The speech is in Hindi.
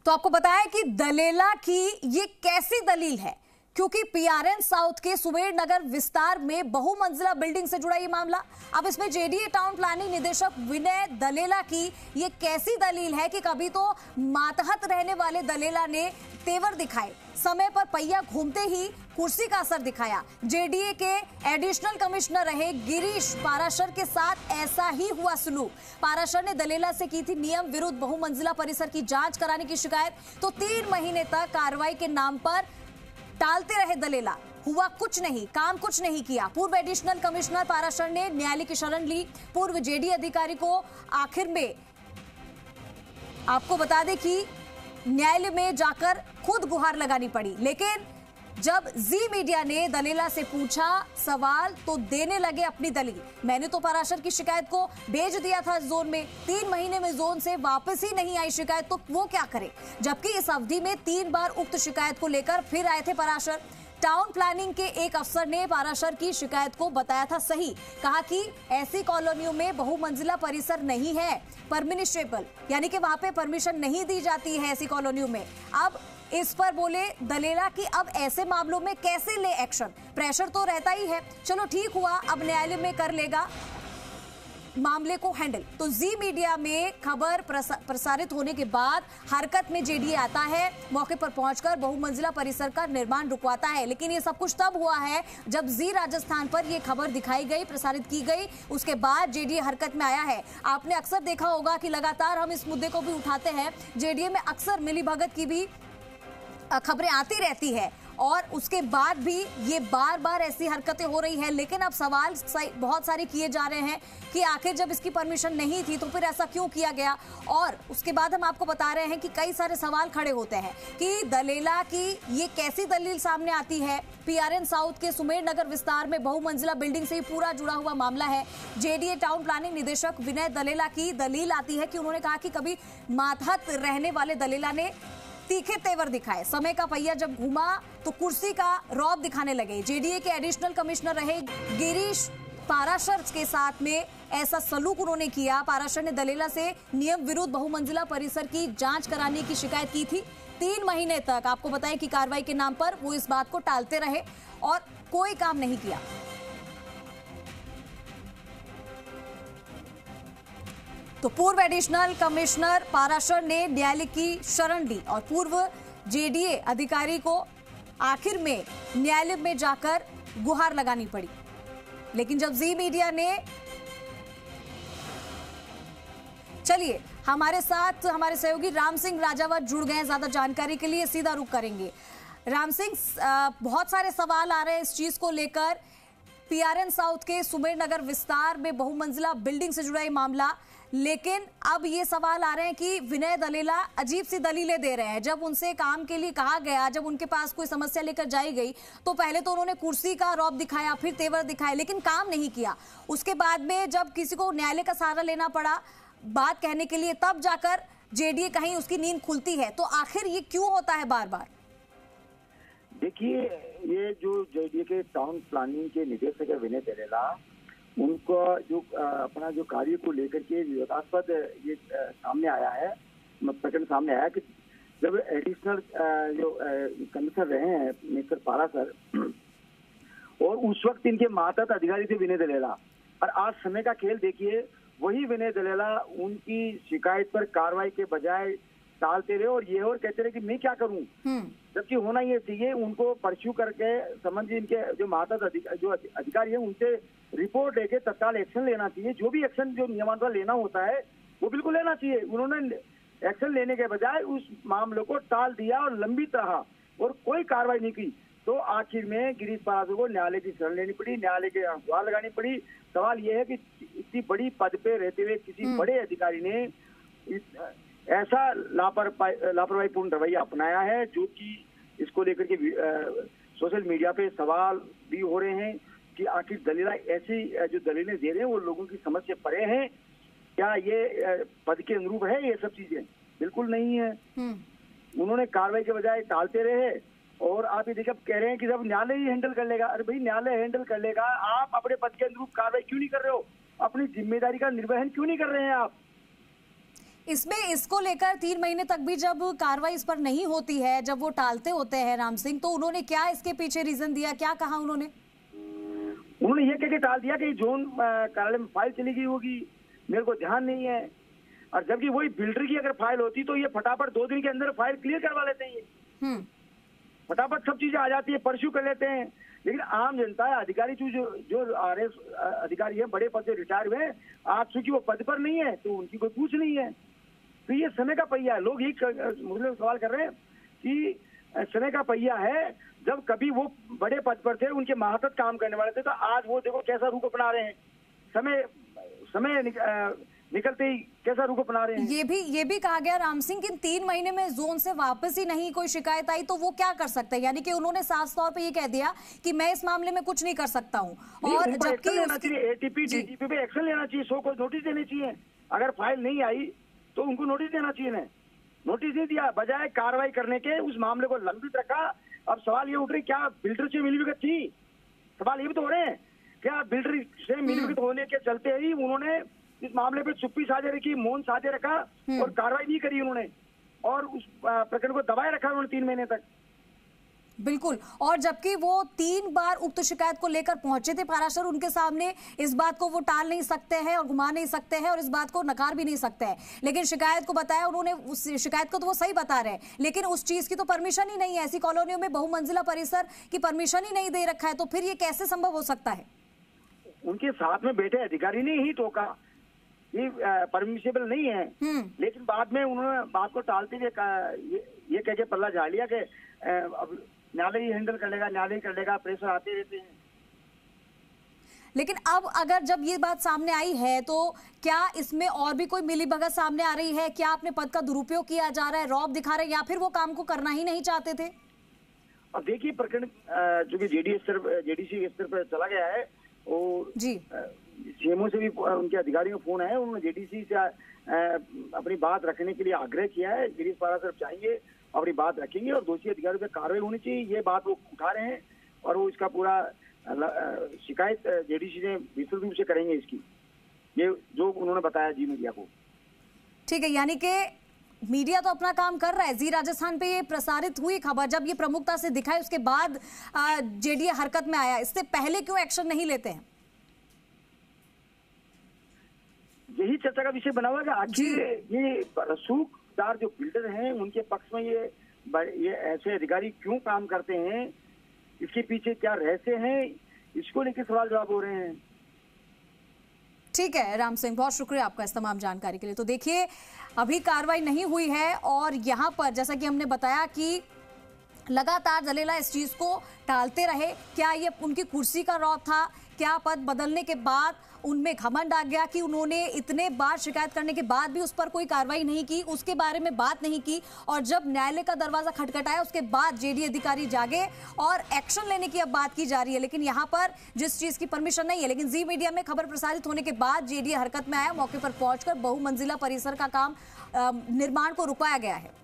तो आपको बताया कि दलेला की ये कैसी दलील है, क्योंकि पीआरएन साउथ के सुमेर नगर विस्तार में बहुमंजिला बिल्डिंग से जुड़ा ये मामला। अब इसमें जेडीए टाउन प्लानिंग निदेशक विनय दलेला की ये कैसी दलील है कि कभी तो मातहत रहने वाले दलेला ने तेवर दिखाए, समय पर पहिया घूमते ही कुर्सी का असर दिखाया। जेडीए के एडिशनल कमिश्नर रहे गिरीश पाराशर के साथ ऐसा ही हुआ सलूक। पाराशर ने दलेला से की थी नियम विरुद्ध बहुमंजिला परिसर की जांच कराने की शिकायत, तो 3 महीने तक कार्रवाई के नाम पर टालते रहे दलेला। हुआ कुछ नहीं, काम कुछ नहीं किया। पूर्व एडिशनल कमिश्नर पाराशर ने न्यायालय की शरण ली। पूर्व जेडीए अधिकारी को आखिर में आपको बता दें कि न्यायालय में जाकर खुद गुहार लगानी पड़ी, लेकिन जब जी मीडिया ने दलेला से पूछा सवाल तो देने लगे अपनी दलील। मैंने तो पाराशर की शिकायत को भेज दिया था जोन में, 3 महीने में जोन से वापस ही नहीं आई शिकायत, तो वो क्या करे। जबकि इस अवधि में 3 बार उक्त शिकायत को लेकर फिर आए थे पाराशर। टाउन प्लानिंग के एक अफसर ने पाराशर की शिकायत को बताया था सही, कहा कि ऐसी कॉलोनियों में बहुमंजिला परिसर नहीं है परमिनिस्ट्रेबल, यानी कि वहां पे परमिशन नहीं दी जाती है ऐसी कॉलोनियों में। अब इस पर बोले दलेला कि अब ऐसे मामलों में कैसे ले एक्शन, प्रेशर तो रहता ही है। चलो ठीक हुआ, अब न्यायालय में कर लेगा मामले को हैंडल। तो जी मीडिया में खबर प्रसारित होने के बाद हरकत में जेडीए आता है, मौके पर पहुंचकर बहुमंजिला परिसर का निर्माण रुकवाता है। लेकिन ये सब कुछ तब हुआ है जब जी राजस्थान पर ये खबर दिखाई गई, प्रसारित की गई, उसके बाद जेडीए हरकत में आया है। आपने अक्सर देखा होगा कि लगातार हम इस मुद्दे को भी उठाते हैं, जेडीए में अक्सर मिलीभगत की भी खबरें आती रहती है और उसके बाद भी ये बार बार ऐसी हरकतें हो रही हैं। लेकिन अब सवाल बहुत सारे किए जा रहे हैं कि आखिर जब इसकी परमिशन नहीं थी तो फिर ऐसा क्यों किया गया। और उसके बाद हम आपको बता रहे हैं कि कई सारे सवाल खड़े होते हैं कि दलेला की ये कैसी दलील सामने आती है। पीआरएन साउथ के सुमेर नगर विस्तार में बहुमंजिला बिल्डिंग से ही पूरा जुड़ा हुआ मामला है। जेडीए टाउन प्लानिंग निदेशक विनय दलेला की दलील आती है कि उन्होंने कहा कि कभी मातहत रहने वाले दलेला ने तीखे तेवर दिखाए, समय का पहिया जब घूमा तो कुर्सी का रौब दिखाने लगे। जेडीए के एडिशनल कमिश्नर रहे गिरीश पाराशर के साथ में ऐसा सलूक उन्होंने किया। पाराशर ने दलेला से नियम विरुद्ध बहुमंजिला परिसर की जांच कराने की शिकायत की थी। 3 महीने तक आपको बताएं कि कार्रवाई के नाम पर वो इस बात को टालते रहे और कोई काम नहीं किया। तो पूर्व एडिशनल कमिश्नर पाराशर ने न्यायालय की शरण ली और पूर्व जेडीए अधिकारी को आखिर में न्यायालय में जाकर गुहार लगानी पड़ी। लेकिन जब जी मीडिया ने, चलिए हमारे साथ हमारे सहयोगी राम सिंह राजावत जुड़ गए हैं ज्यादा जानकारी के लिए, सीधा रुख करेंगे। राम सिंह, बहुत सारे सवाल आ रहे हैं इस चीज को लेकर। पीआरएन साउथ के सुमेर नगर विस्तार में बहुमंजिला बिल्डिंग से जुड़ा ये मामला, लेकिन अब ये सवाल आ रहे हैं कि विनय दलेला अजीब सी दलीलें दे रहे हैं। जब उनसे काम के लिए कहा गया, जब उनके पास कोई समस्या लेकर जाई गई तो पहले तो उन्होंने कुर्सी का रौब दिखाया, फिर तेवर दिखाए, लेकिन काम नहीं किया। उसके बाद में जब किसी को न्यायालय का सहारा लेना पड़ा बात कहने के लिए, तब जाकर जेडीए कहीं उसकी नींद खुलती है। तो आखिर ये क्यों होता है बार बार? देखिए, ये जो जेडीए के टाउन प्लानिंग के निदेशक है विनय दलेला, उनका जो अपना जो कार्य को लेकर के विवादास्पद ये सामने आया है, प्रकरण सामने आया कि जब एडिशनल जो कमिश्नर रहे हैं मिस्टर पाराशर, और उस वक्त इनके मातहत अधिकारी थे विनय दलेला, और आज समय का खेल देखिए, वही विनय दलेला उनकी शिकायत पर कार्रवाई के बजाय टालते रहे और ये और कहते रहे कि मैं क्या करूं, जबकि होना ये चाहिए उनको परस्यू करके समझ इनके जो मातहत जो अधिकारी है उनसे रिपोर्ट लेके तत्काल एक्शन लेना चाहिए। जो भी एक्शन जो नियमानुसार लेना होता है वो बिल्कुल लेना चाहिए। उन्होंने एक्शन लेने के बजाय उस मामले को टाल दिया और लंबित रहा और कोई कार्रवाई नहीं की। तो आखिर में गिरीश पाराशर को न्यायालय की शरण लेनी पड़ी, न्यायालय के गुहार लगानी पड़ी। सवाल यह है कि इतनी बड़ी पद पे रहते हुए किसी बड़े अधिकारी ने ऐसा लापरवाहीपूर्ण रवैया अपनाया है, जो कि इसको लेकर के सोशल मीडिया पे सवाल भी हो रहे हैं कि आखिर दलीला ऐसी जो दलीलें दे रहे हैं वो लोगों की समझ से परे हैं। क्या ये पद के अनुरूप है? ये सब चीजें बिल्कुल नहीं है। उन्होंने कार्रवाई के बजाय टालते रहे और आप ये देखिए कह रहे हैं कि जब न्यायालय ही हैंडल कर लेगा। अरे भाई, न्यायालय हैंडल कर लेगा, आप अपने पद के अनुरूप कार्रवाई क्यों नहीं कर रहे हो? अपनी जिम्मेदारी का निर्वहन क्यों नहीं कर रहे हैं आप? इसमें इसको लेकर 3 महीने तक भी जब कार्रवाई इस पर नहीं होती है, जब वो टालते होते हैं राम सिंह, तो उन्होंने क्या इसके पीछे रीजन दिया, क्या कहा उन्होंने? उन्होंने ये कह के टाल दिया कि जोन कार्यालय में फाइल चली गई होगी, मेरे को ध्यान नहीं है। और जबकि वही बिल्डर की अगर फाइल होती तो ये फटाफट 2 दिन के अंदर फाइल क्लियर करवा लेते हैं, ये फटाफट सब चीजें आ जाती है, परस्यू कर लेते हैं। लेकिन आम जनता अधिकारी जो RS अधिकारी है, बड़े पद से रिटायर हुए, आज चूंकि वो पद पर नहीं है तो उनकी कोई पूछ नहीं है। तो ये समय का पहिया है। लोग यही मुझे सवाल कर रहे हैं कि समय का पहिया है। जब कभी वो बड़े पद पर थे, उनके मातहत काम करने वाले थे, तो आज वो देखो कैसा रूप अपना रहे हैं। समय निकलते ही कैसा रुख अपना रहे हैं। ये भी कहा गया राम सिंह कि 3 महीने में जोन से वापस ही नहीं कोई शिकायत आई तो वो क्या कर सकते हैं? यानी कि उन्होंने साफ तौर पे ये कह दिया कि मैं इस मामले में कुछ नहीं कर सकता हूँ। और जबकि ATP DGP पे एक्शन लेना चाहिए, सो को नोटिस देनी चाहिए। अगर फाइल नहीं आई तो उनको नोटिस देना चाहिए। नोटिस नहीं दिया, बजाय कार्रवाई करने के उस मामले को लंबित रखा। अब सवाल ये उठ रही, क्या बिल्डर से मिलीभगत थी? सवाल ये भी तो हो रहे हैं, क्या बिल्डर से मिलीभगत होने के चलते ही उन्होंने इस मामले पे चुप्पी साझे रखी, मौन साझे रखा और कार्रवाई नहीं करी उन्होंने, और उस प्रकरण को दबाए रखा उन्होंने 3 महीने तक। बिल्कुल। और जबकि वो 3 बार उक्त शिकायत को लेकर पहुंचे थे पाराशर, उनके सामने इस बात को वो टाल नहीं सकते हैं और घुमा नहीं सकते हैं और इस बात को नकार भी नहीं सकते हैं। लेकिन शिकायत को बताया उन्होंने, उस शिकायत को तो वो सही बता रहे हैं, लेकिन उस चीज की तो परमिशन ही नहीं है। ऐसी कॉलोनियों में बहुमंजिला परिसर की परमिशन ही नहीं दे रखा है, तो फिर ये कैसे संभव हो सकता है? उनके साथ में बैठे अधिकारी ने ही टोका ये परमिसेबल नहीं है। लेकिन बाद में उन्होंने बात को टालते हुए ये कह के पल्ला झाड़ लिया कि अब न्यायालय ही हैंडल कर लेगा, न्यायालय कर लेगा, प्रेशर आते रहते हैं। लेकिन अब अगर जब ये बात सामने आई है तो क्या इसमें और भी कोई मिलीभगत सामने आ रही है? क्या अपने पद का दुरुपयोग किया जा रहा है, रौब दिखा रहे हैं, या फिर वो काम को करना ही नहीं चाहते थे? अब देखिए, प्रकरण जो कि JDC स्तर पर चला गया है, और जी CMO से भी उनके अधिकारियों का फोन है, उन्होंने JDC से अपनी बात रखने के लिए आग्रह किया है। गिरीश पाराशर चाहेंगे अपनी बात रखेंगे और दोषी अधिकारियों पर कार्रवाई होनी चाहिए, ये बात वो उठा रहे हैं। और वो इसका पूरा शिकायत JDC ने विस्तृत रूप से करेंगे इसकी, ये जो उन्होंने बताया जी मीडिया को। ठीक है, यानी कि मीडिया तो अपना काम कर रहा है। जी राजस्थान पे ये प्रसारित हुई खबर, जब ये प्रमुखता से दिखाई उसके बाद JDA हरकत में आया, इससे पहले क्यों एक्शन नहीं लेते हैं? यही चर्चा का विषय बना हुआ है कि आखिर ये रसूखदार जो बिल्डर हैं उनके पक्ष में ये ऐसे अधिकारी क्यों काम करते हैं, इसके पीछे क्या रहस्य हैं, इसको लेकर सवाल जवाब हो रहे हैं। ठीक है राम सिंह, बहुत शुक्रिया आपका इस तमाम जानकारी के लिए। तो देखिए, अभी कार्रवाई नहीं हुई है और यहाँ पर जैसा कि हमने बताया कि लगातार जलेला इस चीज को टालते रहे। क्या ये उनकी कुर्सी का रौब था? क्या पद बदलने के बाद उनमें घमंड आ गया कि उन्होंने इतने बार शिकायत करने के बाद भी उस पर कोई कार्रवाई नहीं की, उसके बारे में बात नहीं की, और जब न्यायालय का दरवाजा खटखटाया उसके बाद JDA अधिकारी जागे और एक्शन लेने की अब बात की जा रही है। लेकिन यहाँ पर जिस चीज की परमिशन नहीं है, लेकिन जी मीडिया में खबर प्रसारित होने के बाद JDA हरकत में आया, मौके पर पहुंचकर बहुमंजिला परिसर का काम निर्माण को रुकवाया गया है।